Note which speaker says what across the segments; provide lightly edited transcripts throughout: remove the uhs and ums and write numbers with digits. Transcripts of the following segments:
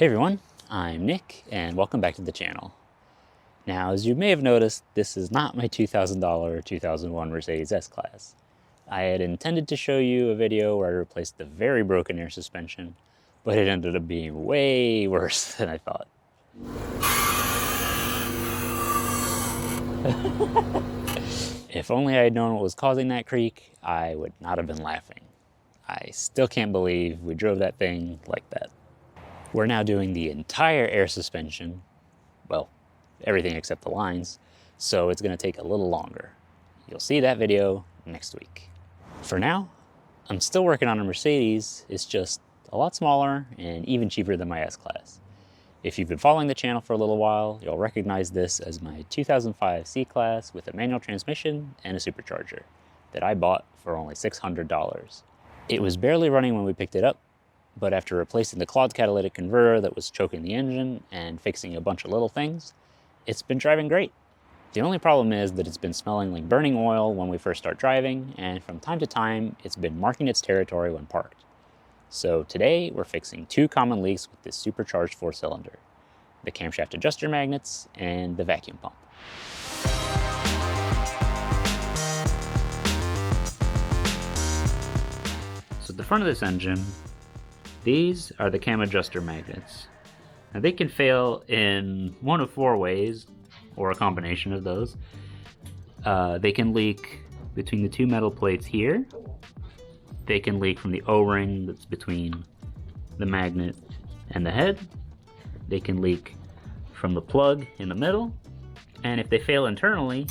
Speaker 1: Hey everyone, I'm Nick and welcome back to the channel. Now, as you may have noticed, this is not my $2,000 2001 Mercedes S-Class. I had intended to show you a video where I replaced the very broken air suspension, but it ended up being way worse than I thought. If only I had known what was causing that creak, I would not have been laughing. I still can't believe we drove that thing like that. We're now doing the entire air suspension, well, everything except the lines, so it's going to take a little longer. You'll see that video next week. For now, I'm still working on a Mercedes. It's just a lot smaller and even cheaper than my S-Class. If you've been following the channel for a little while, you'll recognize this as my 2005 C-Class with a manual transmission and a supercharger that I bought for only $600. It was barely running when we picked it up, but after replacing the clogged catalytic converter that was choking the engine and fixing a bunch of little things, it's been driving great. The only problem is that it's been smelling like burning oil when we first start driving, and from time to time, it's been marking its territory when parked. So today, we're fixing two common leaks with this supercharged 4-cylinder, the camshaft adjuster magnets and the vacuum pump. So at the front of this engine, these are the cam adjuster magnets. Now they can fail in one of four ways, or a combination of those. They can leak between the two metal plates here. They can leak from the O-ring that's between the magnet and the head. They can leak from the plug in the middle. And if they fail internally,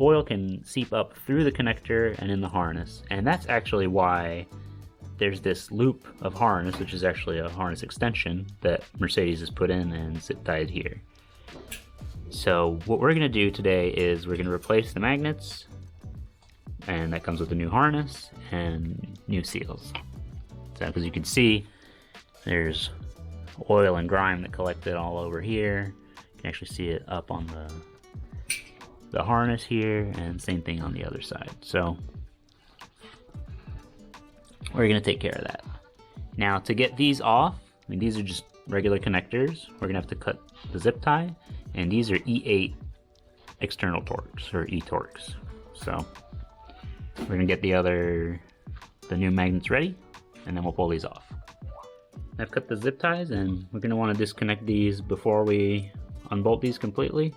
Speaker 1: oil can seep up through the connector and in the harness. And that's actually why there's this loop of harness, which is actually a harness extension that Mercedes has put in and zip tied here. So what we're gonna do today is we're gonna replace the magnets, and that comes with a new harness and new seals. So as you can see, there's oil and grime that collected all over here. You can actually see it up on the harness here, and same thing on the other side. So we're gonna take care of that. Now to get these off, I mean, these are just regular connectors. We're gonna have to cut the zip tie, and these are E8 external torques, or E-torques. So we're gonna get the new magnets ready, and then we'll pull these off. I've cut the zip ties, and we're gonna wanna disconnect these before we unbolt these completely,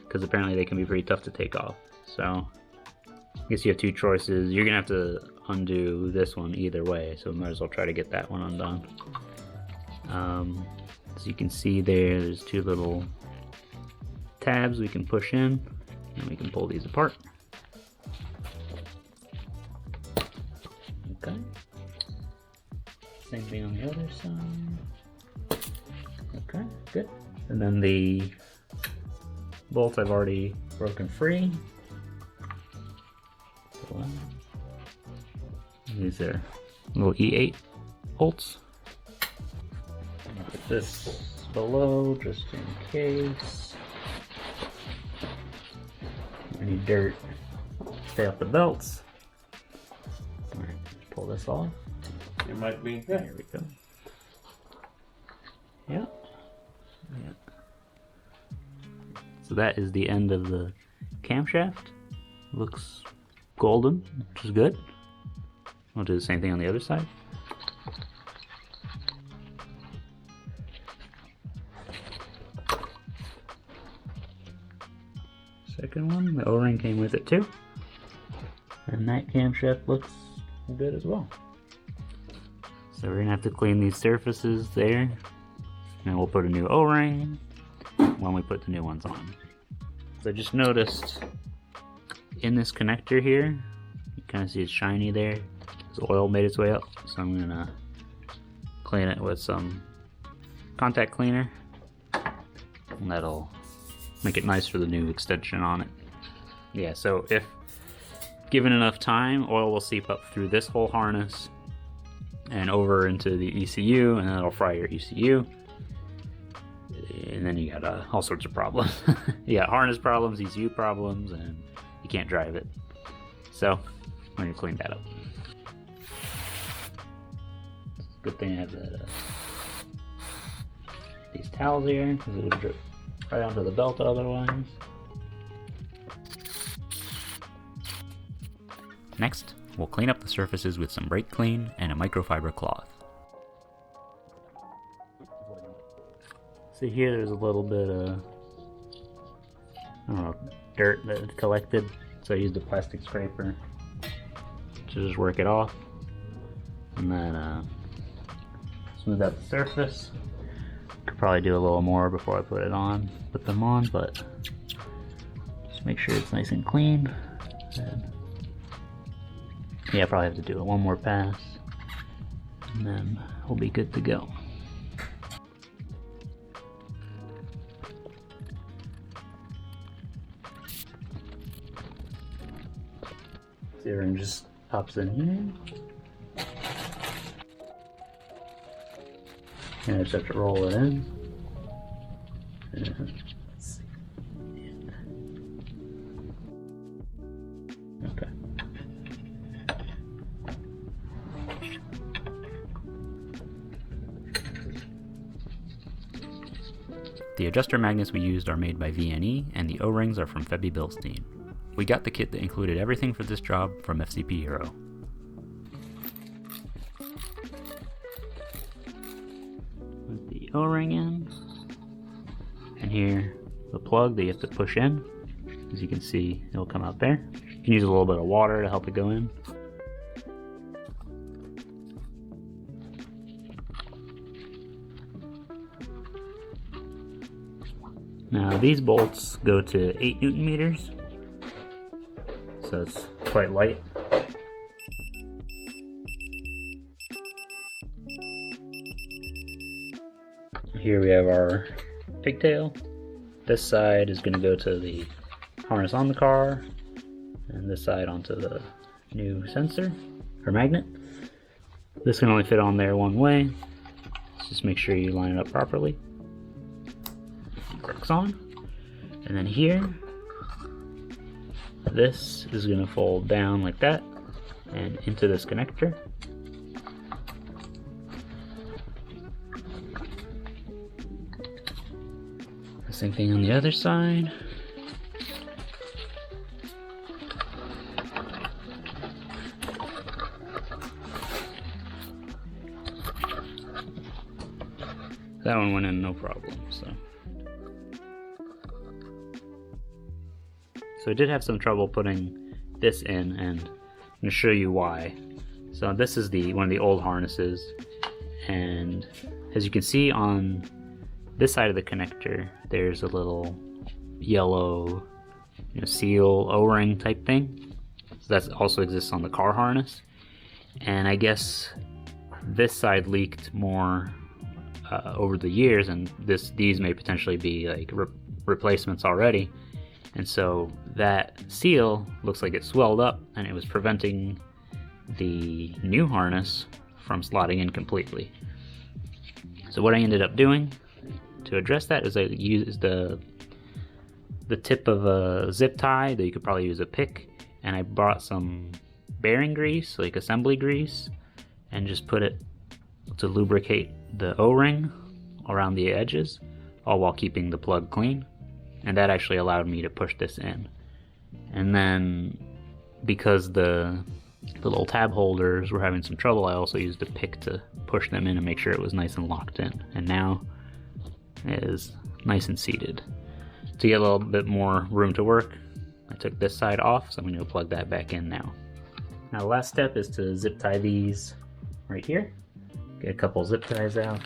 Speaker 1: because apparently they can be pretty tough to take off. So I guess you have two choices. You're gonna have to undo this one either way, so we might as well try to get that one undone. As you can see there's two little tabs we can push in, and we can pull these apart. Okay. Same thing on the other side. Okay, good. And then the bolts I've already broken free. These are little E8 bolts. I'll put this below just in case any dirt stay off the belts. All right, pull this off.
Speaker 2: It might be.
Speaker 1: Yeah. There we go. Yeah. So that is the end of the camshaft. Looks golden, which is good. We'll do the same thing on the other side. Second one, the O-ring came with it too. And that camshaft looks good as well. So we're gonna have to clean these surfaces there. And we'll put a new O-ring when we put the new ones on. So I just noticed in this connector here, you kind of see it's shiny there. This oil made its way up, so I'm gonna clean it with some contact cleaner, and that'll make it nice for the new extension on it. Yeah, so if given enough time, oil will seep up through this whole harness and over into the ECU, and that'll fry your ECU. And then you got all sorts of problems. You got harness problems, ECU problems, and you can't drive it. So we're gonna clean that up. Good thing I have that towels here because it would drip right onto the belt otherwise.
Speaker 2: Next, we'll clean up the surfaces with some brake clean and a microfiber cloth.
Speaker 1: So here there's a little bit of, I don't know, dirt that collected, so I used a plastic scraper to just work it off, and then smooth out the surface. Could probably do a little more before I put them on, but just make sure it's nice and clean. And yeah, I probably have to do it one more pass, and then we'll be good to go. So everything just pops in here. And I just have to roll it in. And let's see. Okay.
Speaker 2: The adjuster magnets we used are made by VNE, and the O-rings are from Febby Bilstein. We got the kit that included everything for this job from FCP Hero.
Speaker 1: Put the O-ring in, and here the plug that you have to push in. As you can see, it'll come out there. You can use a little bit of water to help it go in. Now these bolts go to 8 Newton meters, so it's quite light. Here we have our pigtail. This side is going to go to the harness on the car, and this side onto the new sensor or magnet. This can only fit on there one way. Just make sure you line it up properly. Crooks on, and then here this is going to fold down like that and into this connector. The same thing on the other side. That one went in no problem, So I did have some trouble putting this in, and I'm going to show you why. So this is one of the old harnesses, and as you can see on this side of the connector, there's a little yellow seal O-ring type thing. So that also exists on the car harness, and I guess this side leaked more over the years, and these may potentially be like replacements already. And so that seal looks like it swelled up, and it was preventing the new harness from slotting in completely. So what I ended up doing to address that is I used the tip of a zip tie that you could probably use a pick, and I bought some bearing grease, like assembly grease, and just put it to lubricate the O-ring around the edges, all while keeping the plug clean. And that actually allowed me to push this in. And then because the little tab holders were having some trouble, I also used a pick to push them in and make sure it was nice and locked in. And now it is nice and seated. To get a little bit more room to work, I took this side off, so I'm going to plug that back in now. Now the last step is to zip tie these right here. Get a couple zip ties out.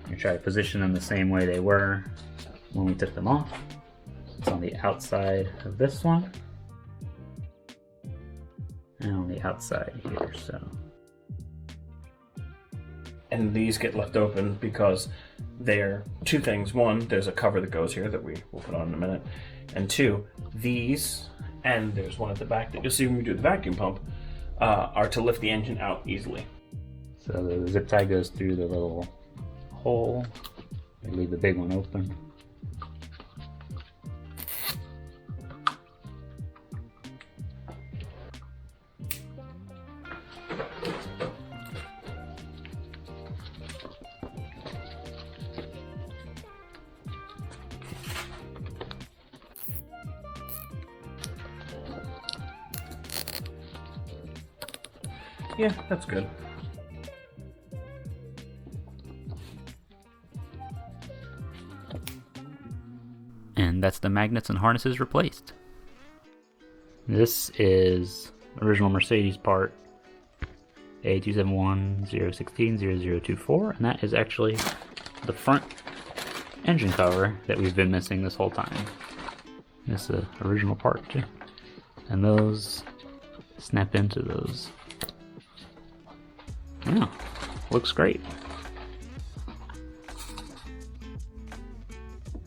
Speaker 1: And try to position them the same way they were when we took them off. It's on the outside of this one, and on the outside here, so.
Speaker 3: And these get left open because they're two things. One, there's a cover that goes here that we will put on in a minute. And two, these, and there's one at the back that you'll see when we do the vacuum pump, are to lift the engine out easily.
Speaker 1: So the zip tie goes through the little hole. I leave the big one open.
Speaker 3: Yeah, that's good.
Speaker 2: And that's the magnets and harnesses replaced.
Speaker 1: This is original Mercedes part A271-016-0024, and that is actually the front engine cover that we've been missing this whole time. This is the original part too. And those snap into those. Yeah, looks great.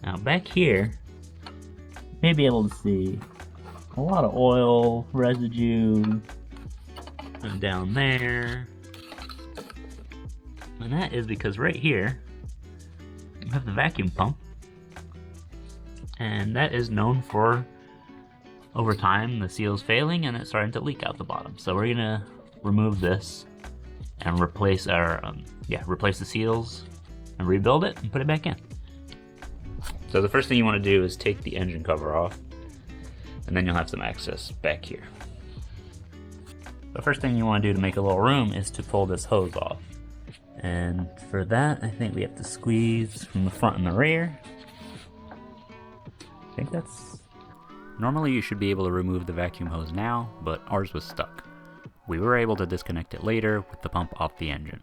Speaker 1: Now back here, you may be able to see a lot of oil residue and down there. And that is because right here, you have the vacuum pump. And that is known for, over time, the seals failing and it's starting to leak out the bottom. So we're gonna remove this and replace our, replace the seals and rebuild it and put it back in. So the first thing you want to do is take the engine cover off, and then you'll have some access back here. The first thing you want to do to make a little room is to pull this hose off. And for that, I think we have to squeeze from the front and the rear. I think that's...
Speaker 2: Normally you should be able to remove the vacuum hose now, but ours was stuck. We were able to disconnect it later with the pump off the engine.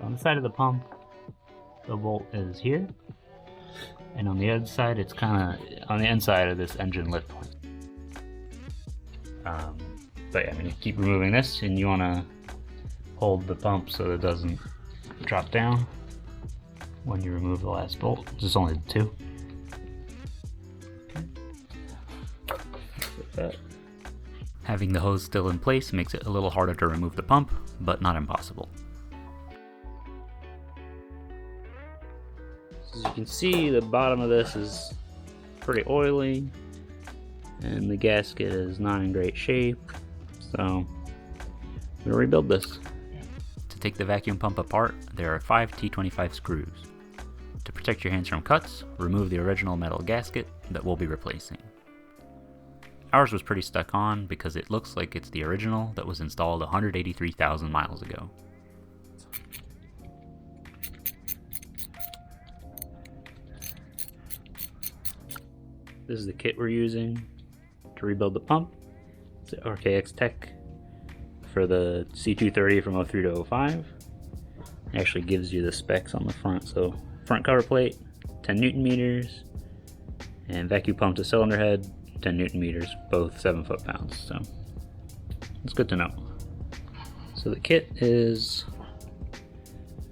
Speaker 1: On the side of the pump, the bolt is here. And on the other side, it's kind of on the inside of this engine lift point. But yeah, I'm going to keep removing this, and you want to hold the pump so it doesn't drop down when you remove the last bolt. There's only the two. Okay. Like that.
Speaker 2: Having the hose still in place makes it a little harder to remove the pump, but not impossible.
Speaker 1: As you can see, the bottom of this is pretty oily, and the gasket is not in great shape, so I'm gonna rebuild this.
Speaker 2: To take the vacuum pump apart, there are 5 T25 screws. To protect your hands from cuts, remove the original metal gasket that we'll be replacing. Ours was pretty stuck on because it looks like it's the original that was installed 183,000 miles ago.
Speaker 1: This is the kit we're using to rebuild the pump. It's the RKX Tech for the C230 from 03 to 05. It actually gives you the specs on the front. So front cover plate, 10 Newton meters, and vacuum pump to cylinder head, 10 Newton meters, both 7 foot-pounds. So it's good to know. So the kit is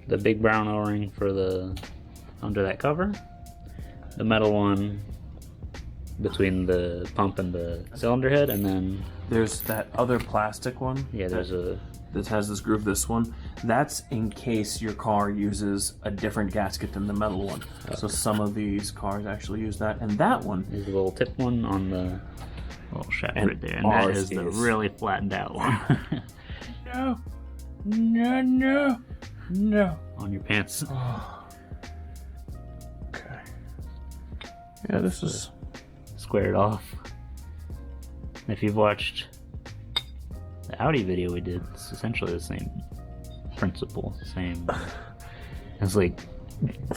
Speaker 1: the big brown O-ring for the under that cover, the metal one between the pump and the cylinder head, and then
Speaker 3: There's that other plastic one.
Speaker 1: yeah, there's a
Speaker 3: This has this groove, this one. That's in case your car uses a different gasket than the metal one. Okay. So some of these cars actually use that. And that one
Speaker 1: is the little tip one on the little shaft
Speaker 3: and
Speaker 1: right there. And that is the really flattened out one.
Speaker 3: No. No, no, no.
Speaker 1: On your pants.
Speaker 3: Oh. Okay. Yeah, this is
Speaker 1: squared off. If you've watched the Audi video we did, it's essentially the same principle, same. It's like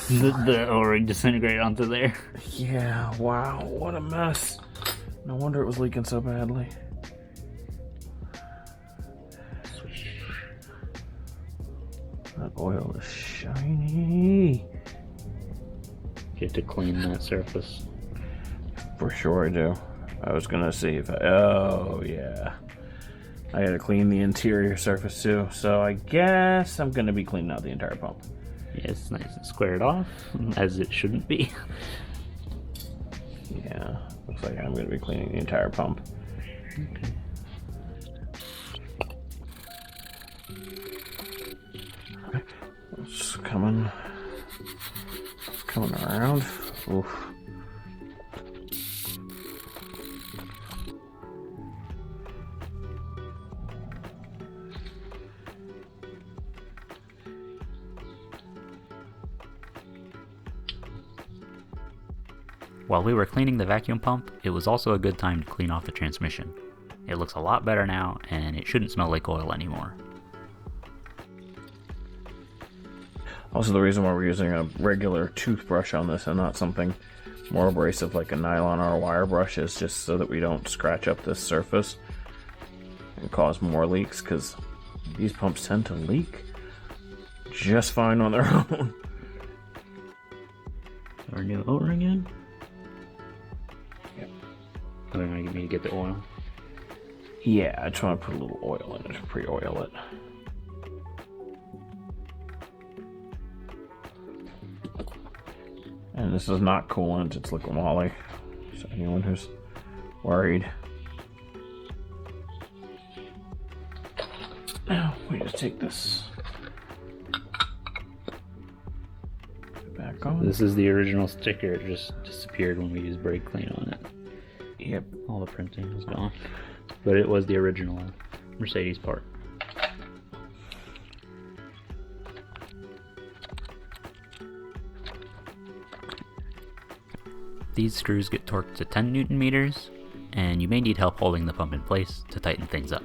Speaker 1: the O-ring disintegrated onto there.
Speaker 3: Yeah, wow, what a mess. No wonder it was leaking so badly. That oil is shiny.
Speaker 1: You have to clean that surface.
Speaker 3: For sure I do. I was gonna see if oh yeah. I gotta clean the interior surface too, so I guess I'm gonna be cleaning out the entire pump.
Speaker 1: Yeah, it's nice and squared off, as it shouldn't be.
Speaker 3: Yeah, looks like I'm gonna be cleaning the entire pump.
Speaker 1: Okay.
Speaker 3: It's coming around. Oof.
Speaker 2: While we were cleaning the vacuum pump, it was also a good time to clean off the transmission. It looks a lot better now, and it shouldn't smell like oil anymore.
Speaker 3: Also, the reason why we're using a regular toothbrush on this and not something more abrasive like a nylon or a wire brush is just so that we don't scratch up this surface and cause more leaks, because these pumps tend to leak just fine on their own.
Speaker 1: Our new O-ring in?
Speaker 3: Yep.
Speaker 1: Are they going to get me to get the oil?
Speaker 3: Yeah, I just want to put a little oil in it to pre-oil it. And this is not coolant, it's liquid moly. So anyone who's worried. Now we just take this back on.
Speaker 1: This is the original sticker. It just disappeared when we used brake clean on it.
Speaker 3: Yep.
Speaker 1: All the printing was gone. But it was the original Mercedes part.
Speaker 2: These screws get torqued to 10 Newton meters, and you may need help holding the pump in place to tighten things up.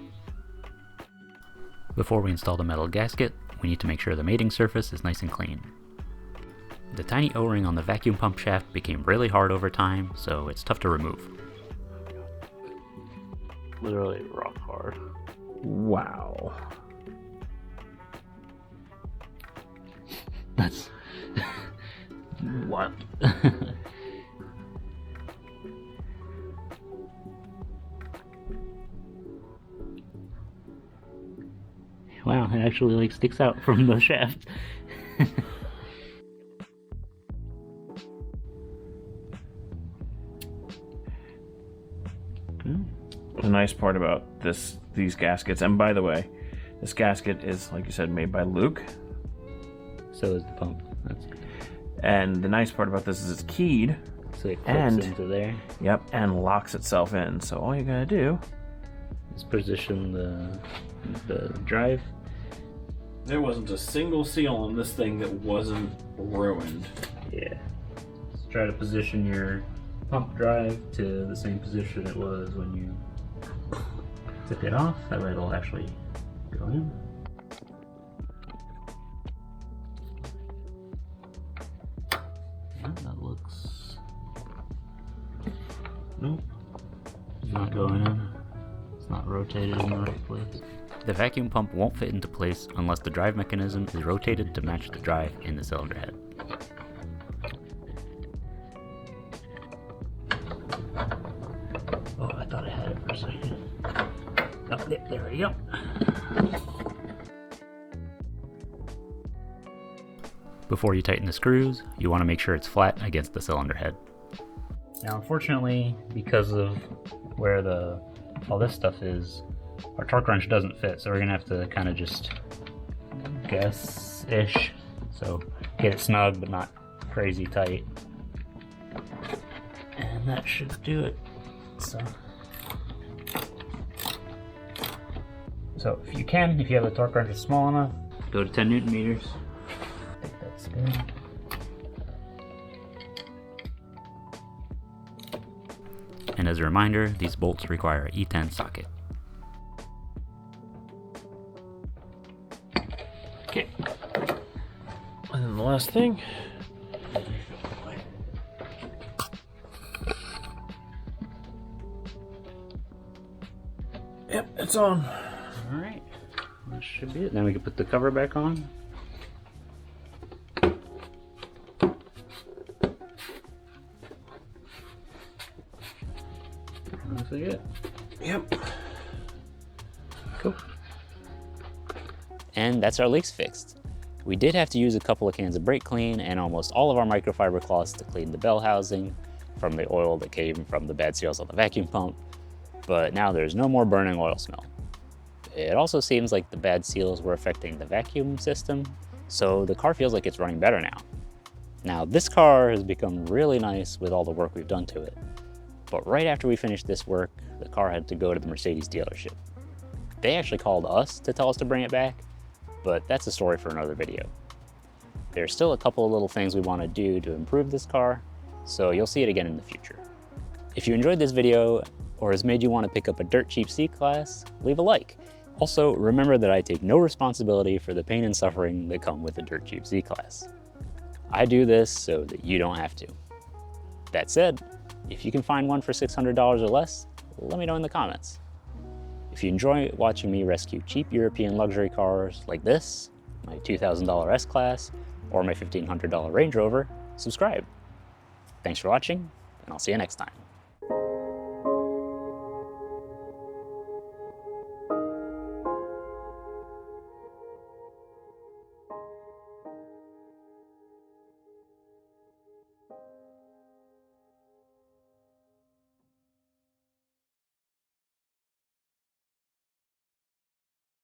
Speaker 2: Before we install the metal gasket, we need to make sure the mating surface is nice and clean. The tiny O-ring on the vacuum pump shaft became really hard over time, so it's tough to remove.
Speaker 1: Literally rock hard.
Speaker 3: Wow.
Speaker 1: That's... what? Wow, it actually like sticks out from the shaft.
Speaker 3: The nice part about these gaskets, and by the way, this gasket is, like you said, made by Luke.
Speaker 1: So is the pump. That's...
Speaker 3: And the nice part about this is it's keyed.
Speaker 1: So it clips into there.
Speaker 3: Yep, and locks itself in. So all you gotta do
Speaker 1: is position the drive.
Speaker 3: There wasn't a single seal on this thing that wasn't ruined.
Speaker 1: Yeah. Just try to position your pump drive to the same position it was when you took it off. That way it'll actually go in. Yeah, that looks... Nope. It's not going in. It's not rotated in the right place.
Speaker 2: The vacuum pump won't fit into place unless the drive mechanism is rotated to match the drive in the cylinder head.
Speaker 1: Oh, I thought I had it for a second. Oh, there we go.
Speaker 2: Before you tighten the screws, you want to make sure it's flat against the cylinder head.
Speaker 1: Now, unfortunately, because of where all this stuff is, our torque wrench doesn't fit, so we're gonna have to kind of just guess-ish. So get it snug, but not crazy tight. And that should do it. So if you have the torque wrench is small enough, go to 10 Newton meters. Take that spin.
Speaker 2: And as a reminder, these bolts require an E10 socket.
Speaker 3: Okay. And then the last thing. Yep, it's on.
Speaker 1: Alright. That should be it. Then we can put the cover back on. Looks like it.
Speaker 3: Yep.
Speaker 1: Cool.
Speaker 2: And that's our leaks fixed. We did have to use a couple of cans of brake clean and almost all of our microfiber cloths to clean the bell housing from the oil that came from the bad seals on the vacuum pump, but now there's no more burning oil smell. It also seems like the bad seals were affecting the vacuum system, so the car feels like it's running better now. Now this car has become really nice with all the work we've done to it, but right after we finished this work, the car had to go to the Mercedes dealership. They actually called us to tell us to bring it back, but that's a story for another video. There's still a couple of little things we want to do to improve this car, so you'll see it again in the future. If you enjoyed this video, or has made you want to pick up a dirt cheap C-Class, leave a like. Also, remember that I take no responsibility for the pain and suffering that come with a dirt cheap C-Class. I do this so that you don't have to. That said, if you can find one for $600 or less, let me know in the comments. If you enjoy watching me rescue cheap European luxury cars like this, my $2,000 S-Class, or my $1,500 Range Rover, subscribe. Thanks for watching, and I'll see you next time.